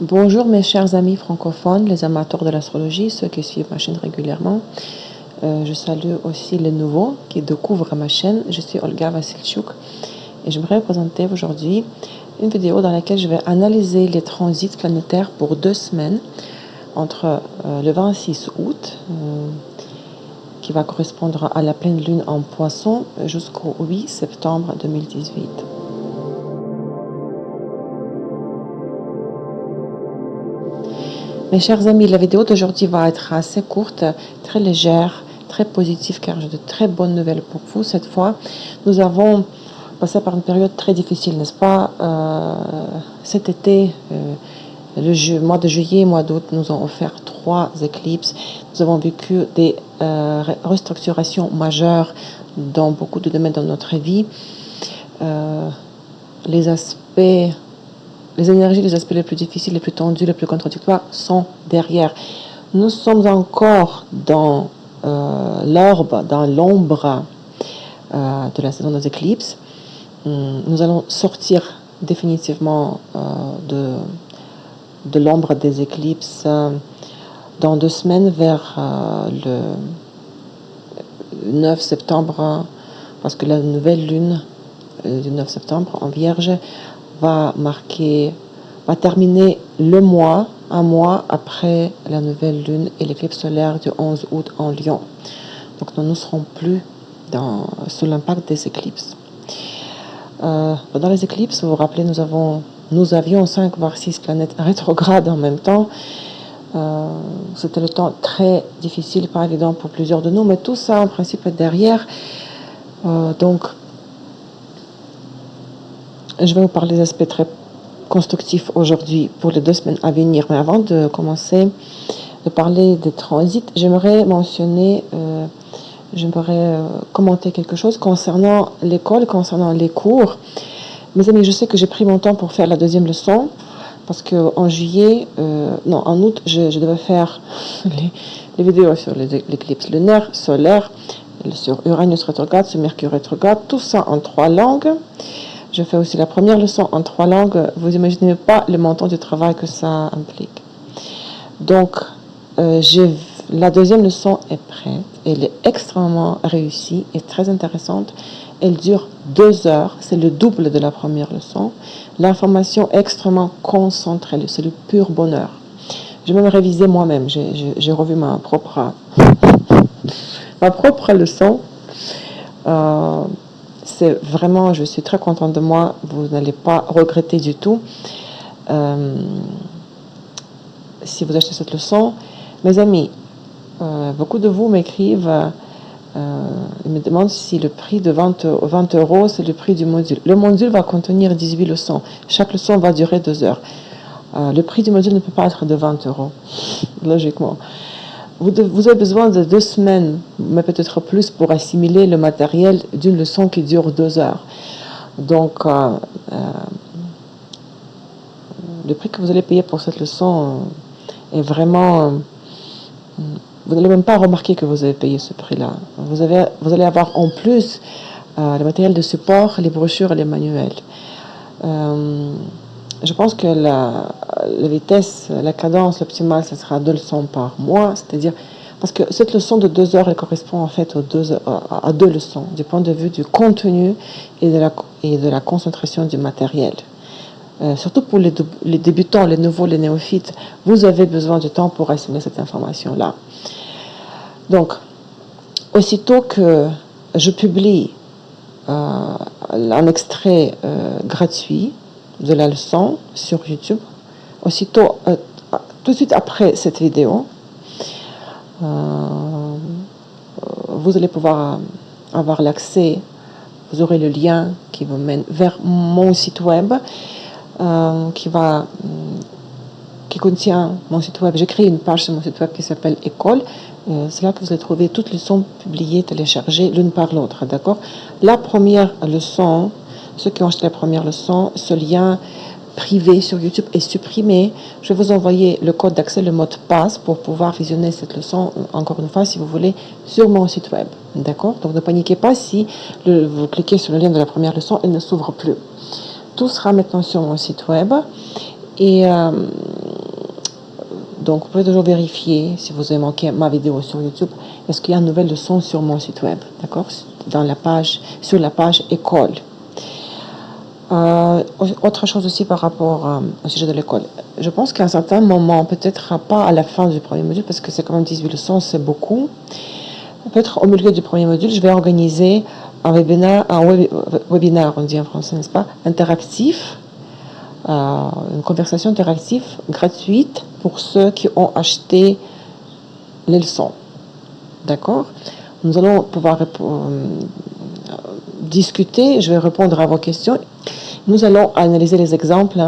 Bonjour mes chers amis francophones, les amateurs de l'astrologie, ceux qui suivent ma chaîne régulièrement. Je salue aussi les nouveaux qui découvrent ma chaîne. Je suis Olga Vassilchuk et j'aimerais vous présenter aujourd'hui une vidéo dans laquelle je vais analyser les transits planétaires pour 2 semaines entre le 26 août, qui va correspondre à la pleine lune en Poisson, jusqu'au 8 septembre 2018. Mes chers amis, la vidéo d'aujourd'hui va être assez courte, très légère, très positive, car j'ai de très bonnes nouvelles pour vous. Cette fois, nous avons passé par une période très difficile, n'est-ce pas? Cet été, le mois de juillet, mois d'août, nous ont offert 3 éclipses. Nous avons vécu des restructurations majeures dans beaucoup de domaines de notre vie. Les énergies, les aspects les plus difficiles, les plus tendus, les plus contradictoires sont derrière. Nous sommes encore dans l'ombre de la saison des éclipses. Nous allons sortir définitivement de l'ombre des éclipses dans 2 semaines vers le 9 septembre, parce que la nouvelle lune du 9 septembre en Vierge va terminer un mois après la nouvelle lune et l'éclipse solaire du 11 août en Lion. Donc nous ne serons plus sous l'impact des éclipses. Dans les éclipses, vous vous rappelez, nous avions 5 voire 6 planètes rétrogrades en même temps. C'était le temps très difficile, pas évident pour plusieurs de nous, mais tout ça en principe est derrière. Donc je vais vous parler des aspects très constructifs aujourd'hui pour les 2 semaines à venir. Mais avant de commencer de parler des transits, j'aimerais commenter quelque chose concernant l'école, concernant les cours. Mes amis, je sais que j'ai pris mon temps pour faire la 2e leçon, parce qu'en en août, je devais faire les vidéos sur l'éclipse lunaire, solaire, sur Uranus rétrograde, sur Mercure rétrograde, tout ça en 3 langues. Je fais aussi la première leçon en 3 langues. Vous imaginez pas le montant du travail que ça implique. Donc, la 2e leçon est prête. Elle est extrêmement réussie et très intéressante. Elle dure 2 heures. C'est le double de la première leçon. L'information est extrêmement concentrée. C'est le pur bonheur. J'ai même révisé moi-même. J'ai revu ma propre leçon. C'est vraiment, je suis très contente de moi. Vous n'allez pas regretter du tout si vous achetez cette leçon. Mes amis, beaucoup de vous m'écrivent, ils me demandent si le prix de 20 €, c'est le prix du module. Le module va contenir 18 leçons. Chaque leçon va durer 2 heures. Le prix du module ne peut pas être de 20 €, logiquement. Vous avez besoin de 2 semaines, mais peut-être plus, pour assimiler le matériel d'une leçon qui dure 2 heures. Donc, le prix que vous allez payer pour cette leçon est vraiment... vous n'allez même pas remarquer que vous avez payé ce prix-là. Vous allez avoir en plus le matériel de support, les brochures et les manuels. Je pense que la vitesse, la cadence optimale, ce sera 2 leçons par mois, c'est-à-dire, parce que cette leçon de 2 heures, elle correspond en fait à 2 leçons, du point de vue du contenu et de la concentration du matériel. Surtout pour les débutants, les nouveaux, les néophytes, vous avez besoin de temps pour assimiler cette information-là. Donc, aussitôt que je publie un extrait gratuit de la leçon sur YouTube, tout de suite après cette vidéo, vous allez pouvoir avoir l'accès, vous aurez le lien qui vous mène vers mon site web, qui contient mon site web. J'ai créé une page sur mon site web qui s'appelle École. C'est là que vous allez trouver toutes les leçons publiées, téléchargées l'une par l'autre, d'accord? La première leçon, ceux qui ont acheté la première leçon, ce lien privé sur YouTube est supprimé. Je vais vous envoyer le code d'accès, le mot de passe pour pouvoir visionner cette leçon, encore une fois, si vous voulez, sur mon site web, d'accord? Donc ne paniquez pas si vous cliquez sur le lien de la première leçon, elle ne s'ouvre plus. Tout sera maintenant sur mon site web. Et Donc, vous pouvez toujours vérifier, si vous avez manqué ma vidéo sur YouTube, est-ce qu'il y a une nouvelle leçon sur mon site web, d'accord, sur la page école. Autre chose aussi par rapport au sujet de l'école. Je pense qu'à un certain moment, peut-être pas à la fin du premier module, parce que c'est quand même 18 leçons, c'est beaucoup. Peut-être au milieu du premier module, je vais organiser un webinaire, on dit en français, n'est-ce pas, interactif, une conversation interactive gratuite pour ceux qui ont acheté les leçons. D'accord? Nous allons pouvoir discuter, je vais répondre à vos questions. Nous allons analyser les exemples,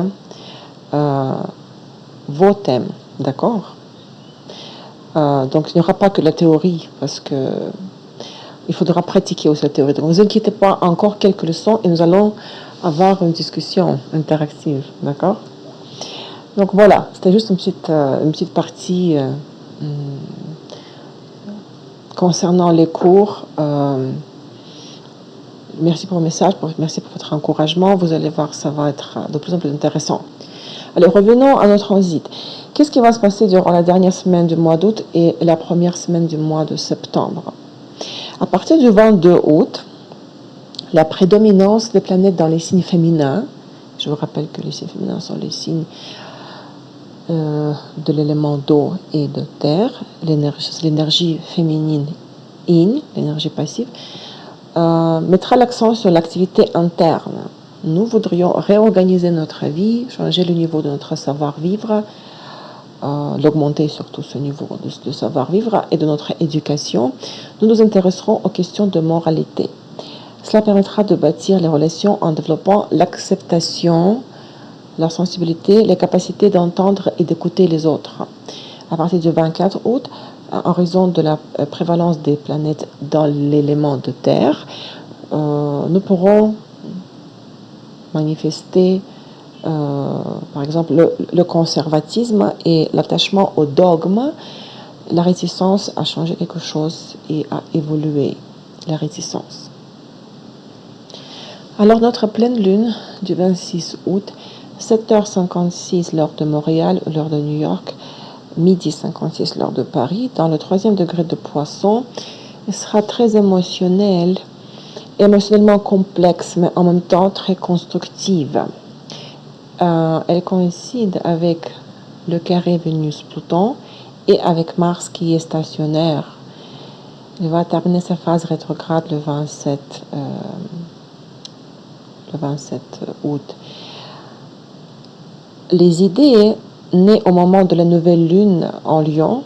vos thèmes. D'accord? Donc il n'y aura pas que la théorie, parce que il faudra pratiquer aussi la théorie. Donc ne vous inquiétez pas, encore quelques leçons et nous allons avoir une discussion interactive. D'accord? Donc voilà, c'était juste une petite partie concernant les cours. Merci pour vos messages, merci pour votre encouragement. Vous allez voir, ça va être de plus en plus intéressant. Allez, revenons à notre transit. Qu'est-ce qui va se passer durant la dernière semaine du mois d'août et la première semaine du mois de septembre? À partir du 22 août, la prédominance des planètes dans les signes féminins, je vous rappelle que les signes féminins sont les signes de l'élément d'eau et de terre, l'énergie féminine yin, l'énergie passive, mettra l'accent sur l'activité interne. Nous voudrions réorganiser notre vie, changer le niveau de notre savoir-vivre, l'augmenter surtout ce niveau de savoir-vivre et de notre éducation. Nous nous intéresserons aux questions de moralité. Cela permettra de bâtir les relations en développant l'acceptation, la sensibilité, les capacités d'entendre et d'écouter les autres. À partir du 24 août, en raison de la prévalence des planètes dans l'élément de terre, nous pourrons manifester par exemple le conservatisme et l'attachement au dogme, la réticence à changer quelque chose et à évoluer, la réticence. Alors notre pleine lune du 26 août, 7h56 l'heure de Montréal, l'heure de New York, midi 56 l'heure de Paris, dans le 3e degré de Poisson, elle sera très émotionnellement complexe, mais en même temps très constructive. Elle coïncide avec le carré Vénus-Pluton et avec Mars qui est stationnaire. Elle va terminer sa phase rétrograde le 27 août. Les idées nées au moment de la nouvelle lune en Lion,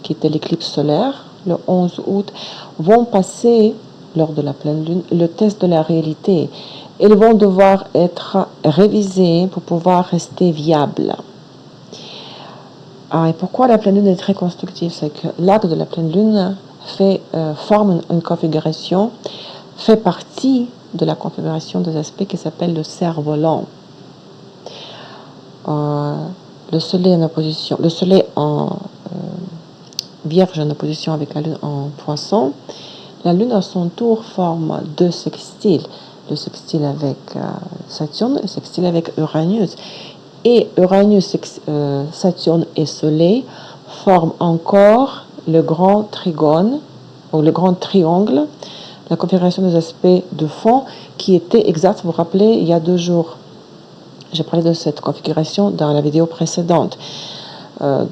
qui était l'éclipse solaire, le 11 août, vont passer, lors de la pleine lune, le test de la réalité. Elles vont devoir être révisées pour pouvoir rester viables. Et pourquoi la pleine lune est très constructive? C'est que l'acte de la pleine lune forme une configuration, fait partie de la configuration des aspects qui s'appelle le cerf-volant. Le soleil en opposition, le soleil en Vierge en opposition avec la lune en Poisson. La lune à son tour forme deux sextiles, le sextile avec Saturne et le sextile avec Uranus. Et Uranus, Saturne et Soleil forment encore le grand trigone ou le grand triangle, la configuration des aspects de fond qui était exact, vous vous rappelez, il y a 2 jours. J'ai parlé de cette configuration dans la vidéo précédente.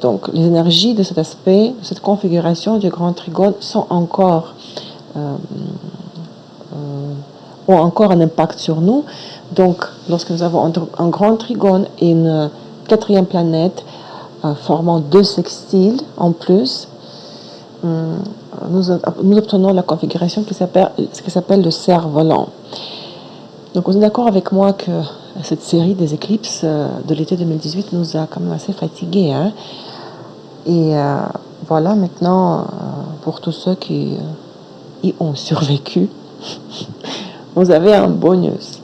Donc, les énergies de cet aspect, de cette configuration du grand trigone sont encore ont encore un impact sur nous. Donc, lorsque nous avons un grand trigone et une 4e planète formant 2 sextiles en plus, nous obtenons la configuration qui s'appelle le cerf-volant. Donc, vous êtes d'accord avec moi que cette série des éclipses de l'été 2018 nous a quand même assez fatigués. Hein? Et voilà, maintenant, pour tous ceux qui y ont survécu, vous avez un bonus.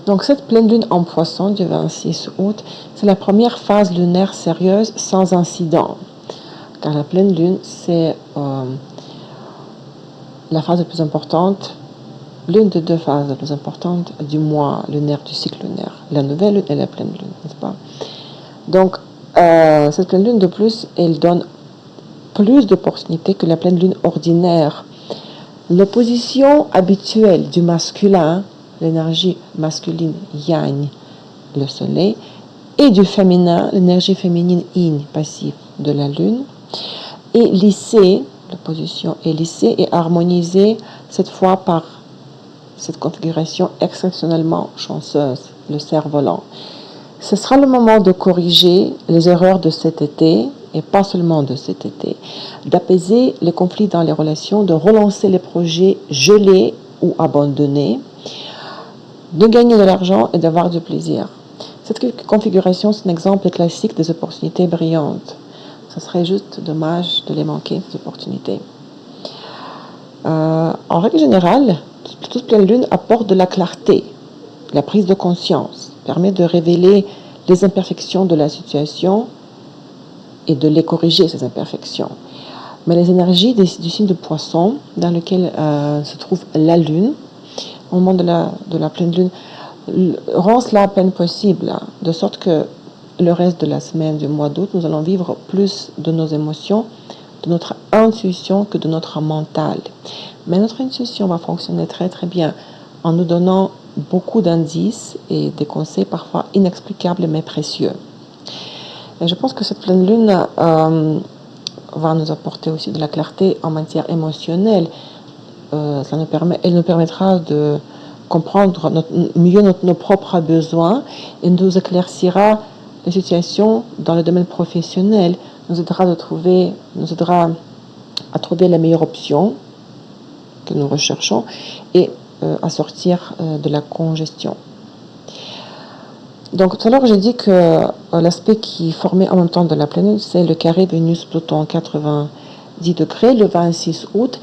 Donc, cette pleine lune en Poisson du 26 août, c'est la première phase lunaire sérieuse sans incident. Car la pleine lune, c'est la phase la plus importante, l'une des 2 phases les plus importantes du mois lunaire, du cycle lunaire. La nouvelle lune et la pleine lune, n'est-ce pas? Donc, Cette pleine lune de plus, elle donne plus d'opportunités que la pleine lune ordinaire. L'opposition habituelle du masculin, l'énergie masculine yang, le soleil, et du féminin, l'énergie féminine yin, passive de la lune, est lissée, l'opposition est lissée et harmonisée cette fois par cette configuration exceptionnellement chanceuse, le cerf-volant. Ce sera le moment de corriger les erreurs de cet été, et pas seulement de cet été, d'apaiser les conflits dans les relations, de relancer les projets gelés ou abandonnés, de gagner de l'argent et d'avoir du plaisir. Cette configuration, c'est un exemple classique des opportunités brillantes. Ce serait juste dommage de les manquer, ces opportunités. En règle générale, toute pleine lune apporte de la clarté, de la prise de conscience, permet de révéler les imperfections de la situation et de les corriger, ces imperfections. Mais les énergies du signe de Poisson, dans lequel se trouve la lune, au moment de la pleine lune, rend cela à peine possible, de sorte que le reste de la semaine du mois d'août, nous allons vivre plus de nos émotions, de notre intuition que de notre mental. Mais notre intuition va fonctionner très très bien en nous donnant beaucoup d'indices et des conseils parfois inexplicables mais précieux. Et je pense que cette pleine lune va nous apporter aussi de la clarté en matière émotionnelle. Elle nous permettra de comprendre mieux nos propres besoins et nous éclaircira les situations dans le domaine professionnel, nous aidera à trouver la meilleure option que nous recherchons et à sortir de la congestion. Donc tout à l'heure j'ai dit que l'aspect qui formait en même temps de la pleine lune, c'est le carré Vénus-Pluton 90 degrés le 26 août.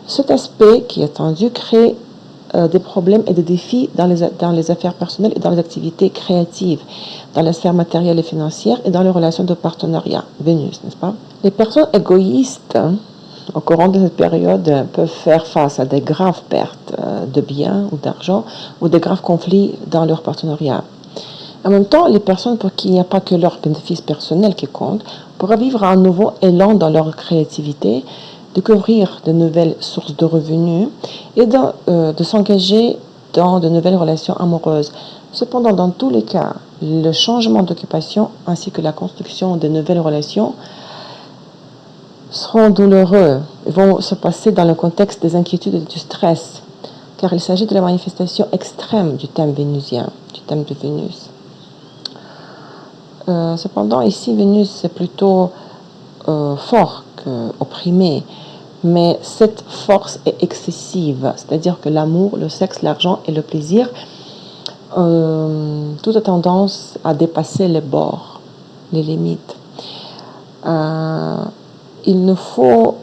Cet aspect qui est tendu crée des problèmes et des défis dans les affaires personnelles et dans les activités créatives, dans la sphère matérielle et financière et dans les relations de partenariat. Vénus, n'est-ce pas? Les personnes égoïstes, au courant de cette période, peuvent faire face à des graves pertes de biens ou d'argent ou des graves conflits dans leur partenariat. En même temps, les personnes pour qui il n'y a pas que leur bénéfice personnel qui compte pourraient vivre un nouveau élan dans leur créativité, découvrir de nouvelles sources de revenus et de s'engager dans de nouvelles relations amoureuses. Cependant, dans tous les cas, le changement d'occupation ainsi que la construction de nouvelles relations seront douloureux et vont se passer dans le contexte des inquiétudes et du stress, car il s'agit de la manifestation extrême du thème vénusien, du thème de Vénus. Cependant, ici, Vénus, c'est plutôt fort qu'opprimé, mais cette force est excessive, c'est-à-dire que l'amour, le sexe, l'argent et le plaisir, tout a tendance à dépasser les bords, les limites. Il faut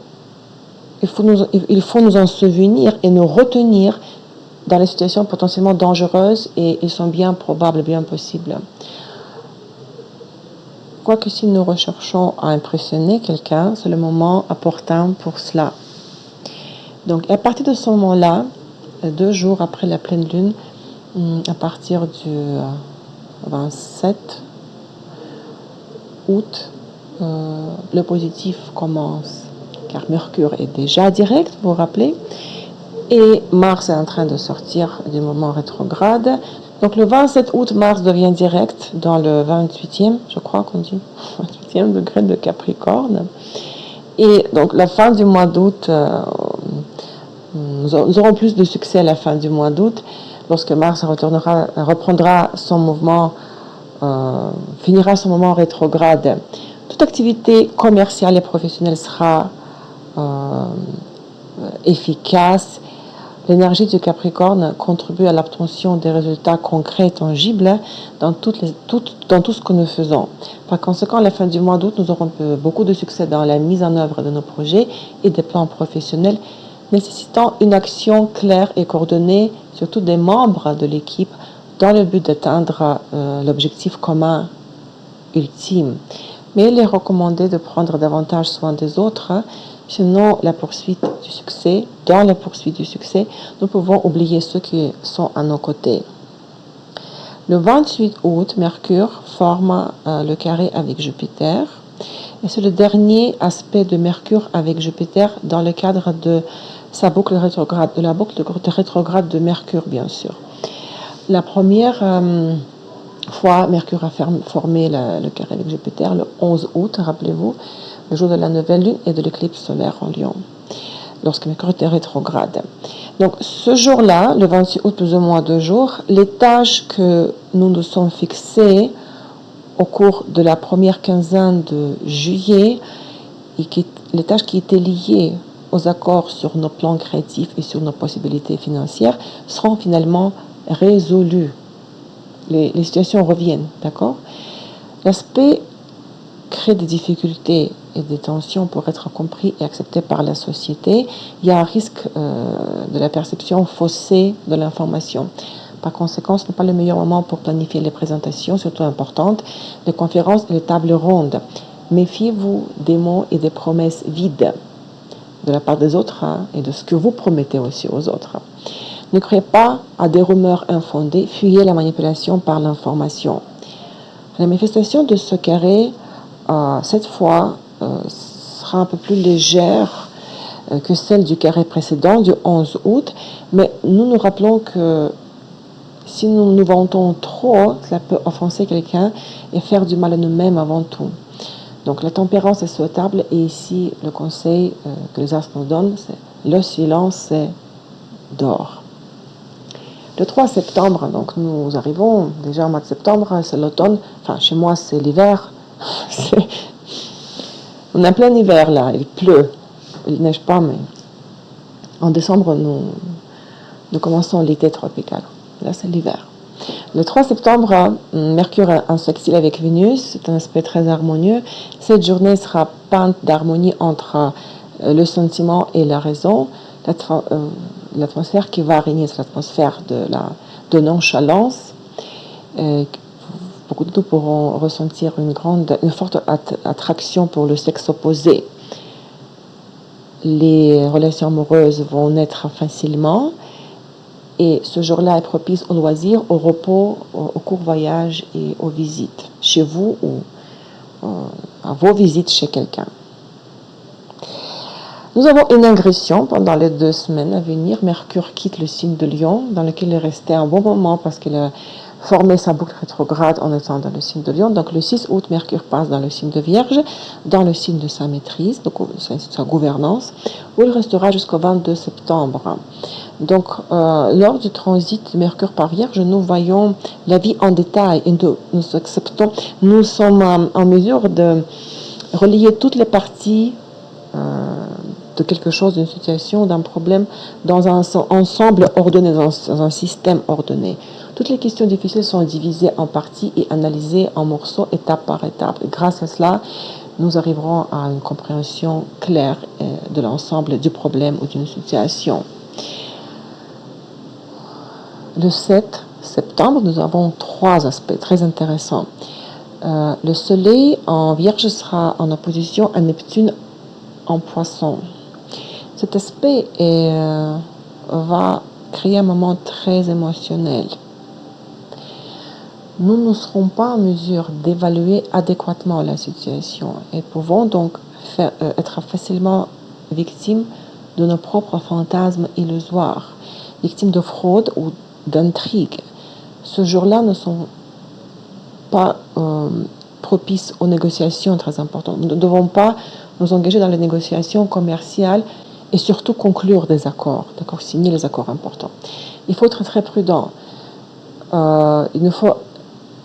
nous en souvenir et nous retenir dans les situations potentiellement dangereuses et ils sont bien probables, bien possibles. Quoique si nous recherchons à impressionner quelqu'un, c'est le moment opportun pour cela. Donc à partir de ce moment-là, 2 jours après la pleine lune, à partir du 27 août, le positif commence, car Mercure est déjà direct, vous vous rappelez, et Mars est en train de sortir du moment rétrograde. Donc le 27 août, Mars devient direct dans le 28e, je crois qu'on dit, 28e degré de Capricorne. Et donc la fin du mois d'août, nous aurons plus de succès à la fin du mois d'août, lorsque Mars reprendra son mouvement, finira son moment rétrograde. Toute activité commerciale et professionnelle sera efficace. L'énergie du Capricorne contribue à l'obtention des résultats concrets et tangibles dans tout ce que nous faisons. Par conséquent, à la fin du mois d'août, nous aurons beaucoup de succès dans la mise en œuvre de nos projets et des plans professionnels, nécessitant une action claire et coordonnée, surtout des membres de l'équipe, dans le but d'atteindre l'objectif commun ultime. Mais il est recommandé de prendre davantage soin des autres, sinon dans la poursuite du succès, nous pouvons oublier ceux qui sont à nos côtés. Le 28 août, Mercure forme le carré avec Jupiter. Et c'est le dernier aspect de Mercure avec Jupiter dans le cadre de sa boucle rétrograde, de la boucle rétrograde de Mercure, bien sûr. La première fois, Mercure a formé le carré avec Jupiter le 11 août, rappelez-vous, le jour de la nouvelle lune et de l'éclipse solaire en Lion, lorsque Mercure était rétrograde. Donc, ce jour-là, le 26 août, plus ou moins 2 jours, les tâches que nous nous sommes fixées au cours de la première quinzaine de juillet, et les tâches qui étaient liées aux accords sur nos plans créatifs et sur nos possibilités financières seront finalement résolues. Les situations reviennent, d'accord? L'aspect crée des difficultés et des tensions pour être compris et accepté par la société. Il y a un risque de la perception faussée de l'information. Par conséquent, ce n'est pas le meilleur moment pour planifier les présentations, surtout importantes, les conférences et les tables rondes. Méfiez-vous des mots et des promesses vides de la part des autres et de ce que vous promettez aussi aux autres. Ne croyez pas à des rumeurs infondées, fuyez la manipulation par l'information. La manifestation de ce carré, cette fois, sera un peu plus légère que celle du carré précédent, du 11 août, mais nous nous rappelons que si nous nous vantons trop, cela peut offenser quelqu'un et faire du mal à nous-mêmes avant tout. Donc la tempérance est souhaitable et ici le conseil que les astres nous donnent, c'est le silence, c'est d'or. Le 3 septembre, donc nous arrivons déjà au mois de septembre, c'est l'automne, enfin chez moi c'est l'hiver, on est en plein hiver là, il pleut, il neige pas, mais en décembre nous commençons l'été tropical, là c'est l'hiver. Le 3 septembre, Mercure est en sextile avec Vénus, c'est un aspect très harmonieux. Cette journée sera peinte d'harmonie entre le sentiment et la raison. L'atmosphère qui va régner, c'est l'atmosphère de nonchalance. Beaucoup de nous pourront ressentir une forte attraction pour le sexe opposé. Les relations amoureuses vont naître facilement. Et ce jour-là est propice au loisir, au repos, aux courts voyages et aux visites chez vous ou à vos visites chez quelqu'un. Nous avons une ingression pendant les 2 semaines à venir. Mercure quitte le signe de Lion, dans lequel il est resté un bon moment parce qu'il a formé sa boucle rétrograde en étant dans le signe de Lion. Donc le 6 août, Mercure passe dans le signe de Vierge, dans le signe de sa maîtrise, donc sa gouvernance, où il restera jusqu'au 22 septembre. Donc, lors du transit de Mercure par Vierge, nous voyons la vie en détail et nous sommes en mesure de relier toutes les parties de quelque chose, d'une situation, d'un problème, dans un ensemble ordonné, dans un système ordonné. Toutes les questions difficiles sont divisées en parties et analysées en morceaux, étape par étape. Et grâce à cela, nous arriverons à une compréhension claire de l'ensemble du problème ou d'une situation. Le 7 septembre, nous avons 3 aspects très intéressants. Le Soleil en Vierge sera en opposition à Neptune en Poisson. Cet aspect va créer un moment très émotionnel. Nous ne serons pas en mesure d'évaluer adéquatement la situation et pouvons donc être facilement victimes de nos propres fantasmes illusoires, victimes de fraude ou d'intrigue. Ce jour-là ne sont pas propices aux négociations très importantes. Nous ne devons pas nous engager dans les négociations commerciales et surtout conclure des accords, signer les accords importants. Il faut être très prudent. Il ne faut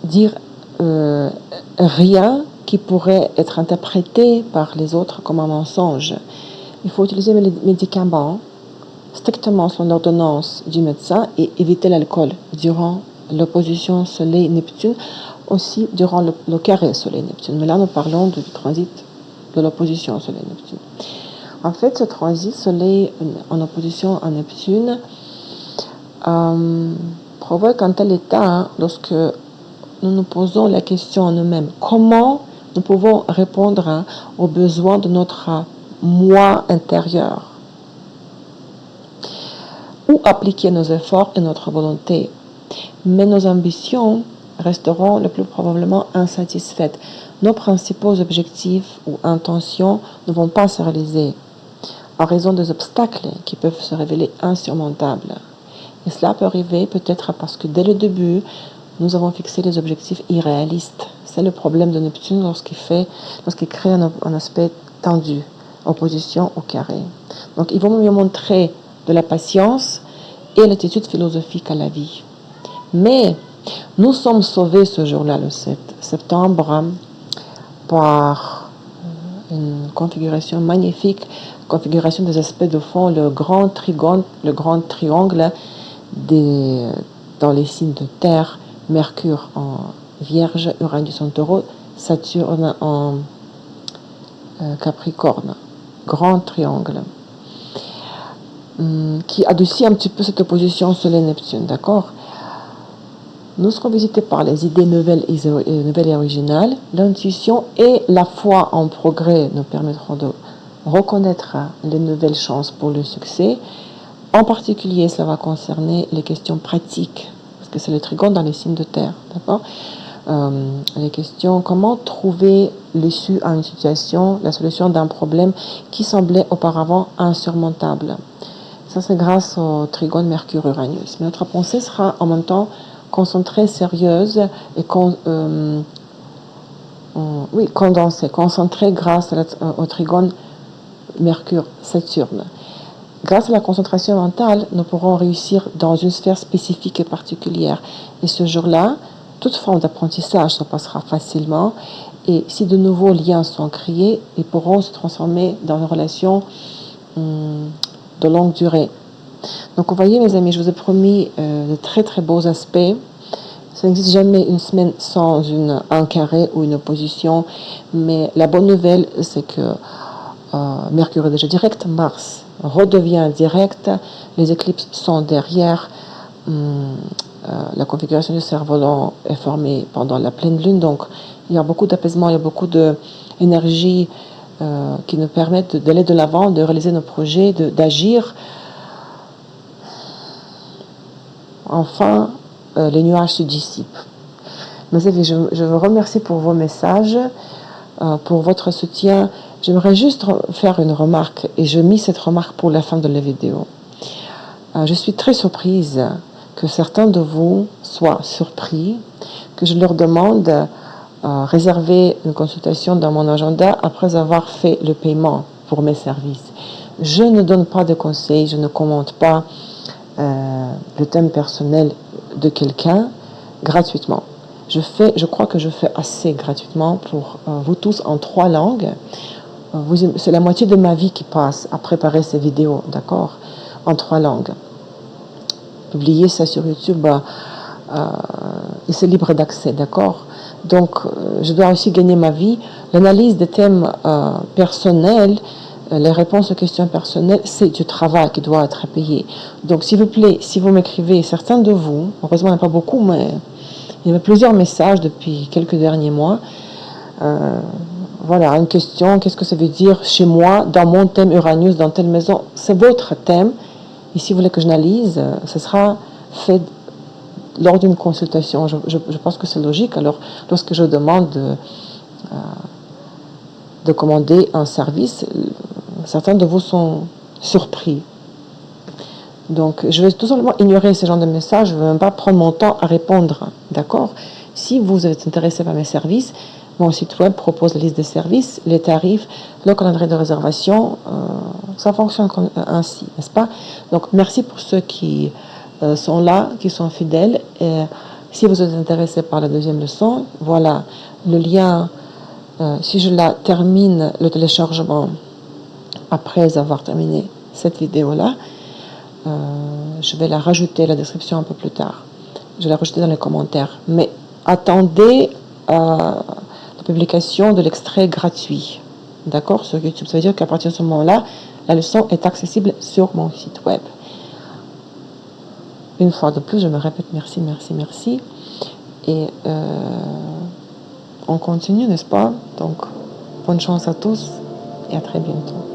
dire rien qui pourrait être interprété par les autres comme un mensonge. Il faut utiliser les médicaments strictement selon l'ordonnance du médecin et éviter l'alcool durant l'opposition Soleil-Neptune, aussi durant le carré Soleil-Neptune. Mais là, nous parlons du transit de l'opposition Soleil-Neptune. En fait, ce transit Soleil en opposition à Neptune provoque un tel état lorsque nous nous posons la question à nous-mêmes. Comment nous pouvons répondre aux besoins de notre moi intérieur? Où appliquer nos efforts et notre volonté? Mais nos ambitions resteront le plus probablement insatisfaites. Nos principaux objectifs ou intentions ne vont pas se réaliser en raison des obstacles qui peuvent se révéler insurmontables. Et cela peut arriver peut-être parce que dès le début, nous avons fixé des objectifs irréalistes. C'est le problème de Neptune lorsqu'il crée un aspect tendu, opposition au carré. Donc il vaut mieux montrer de la patience et l'attitude philosophique à la vie. Mais nous sommes sauvés ce jour-là, le 7 septembre, par une configuration magnifique, configuration des aspects de fond, le grand trigone, le grand triangle dans les signes de terre, Mercure en Vierge, Uranus en Taureau, Saturne en Capricorne. Grand triangle. Qui adoucit un petit peu cette opposition Soleil-Neptune, d'accord? Nous serons visités par les idées nouvelles et originales. L'intuition et la foi en progrès nous permettront de reconnaître les nouvelles chances pour le succès. En particulier, cela va concerner les questions pratiques, parce que c'est le trigone dans les signes de terre, d'accord? Les questions, comment trouver l'issue à une situation, la solution d'un problème qui semblait auparavant insurmontable. Ça, c'est grâce au trigone Mercure-Uranus. Mais notre pensée sera en même temps concentrée, sérieuse et condensée, concentrée grâce au trigone Mercure-Saturne. Grâce à la concentration mentale, nous pourrons réussir dans une sphère spécifique et particulière. Et ce jour-là, toute forme d'apprentissage se passera facilement. Et si de nouveaux liens sont créés, ils pourront se transformer dans une relation de longue durée. Donc, vous voyez, mes amis, je vous ai promis de très, très beaux aspects. Ça n'existe jamais une semaine sans un carré ou une opposition. Mais la bonne nouvelle, c'est que Mercure est déjà direct, Mars redevient direct, les éclipses sont derrière, la configuration du cerf-volant est formée pendant la pleine lune, donc il y a beaucoup d'apaisement, il y a beaucoup d'énergie qui nous permettent d'aller de l'avant, de réaliser nos projets, d'agir. Enfin, les nuages se dissipent. Mais je vous remercie pour vos messages, pour votre soutien. J'aimerais juste faire une remarque, et je mis cette remarque pour la fin de la vidéo. Je suis très surprise que certains de vous soient surpris, que je leur demande réserver une consultation dans mon agenda après avoir fait le paiement pour mes services. Je ne donne pas de conseils, je ne commente pas le thème personnel de quelqu'un gratuitement. Je crois que je fais assez gratuitement pour vous tous en 3 langues. C'est la moitié de ma vie qui passe à préparer ces vidéos, d'accord, en 3 langues. Publier ça sur YouTube, et c'est libre d'accès, d'accord. Donc, je dois aussi gagner ma vie. L'analyse des thèmes personnels, les réponses aux questions personnelles, c'est du travail qui doit être payé. Donc, s'il vous plaît, si vous m'écrivez, certains de vous, heureusement il n'y en a pas beaucoup, mais il y a plusieurs messages depuis quelques derniers mois. Voilà, une question, qu'est-ce que ça veut dire chez moi, dans mon thème Uranus, dans telle maison? C'est votre thème. Et si vous voulez que j'analyse, ce sera fait lors d'une consultation. Je pense que c'est logique. Alors, lorsque je demande de commander un service, certains de vous sont surpris. Donc, je vais tout simplement ignorer ce genre de messages. Je ne vais même pas prendre mon temps à répondre. D'accord? Si vous êtes intéressé par mes services, mon site web propose la liste des services, les tarifs, le calendrier de réservation. Ça fonctionne ainsi, n'est-ce pas? Donc, merci pour ceux qui sont là, qui sont fidèles. Et si vous êtes intéressé par la deuxième leçon, voilà le lien. Si je la termine, le téléchargement, après avoir terminé cette vidéo-là, je vais la rajouter, la description un peu plus tard. Je vais la rajouter dans les commentaires. Mais attendez la publication de l'extrait gratuit. D'accord? Sur YouTube. Ça veut dire qu'à partir de ce moment-là, la leçon est accessible sur mon site web. Une fois de plus, je me répète merci, merci, merci. Et on continue, n'est-ce pas? Donc, bonne chance à tous et à très bientôt.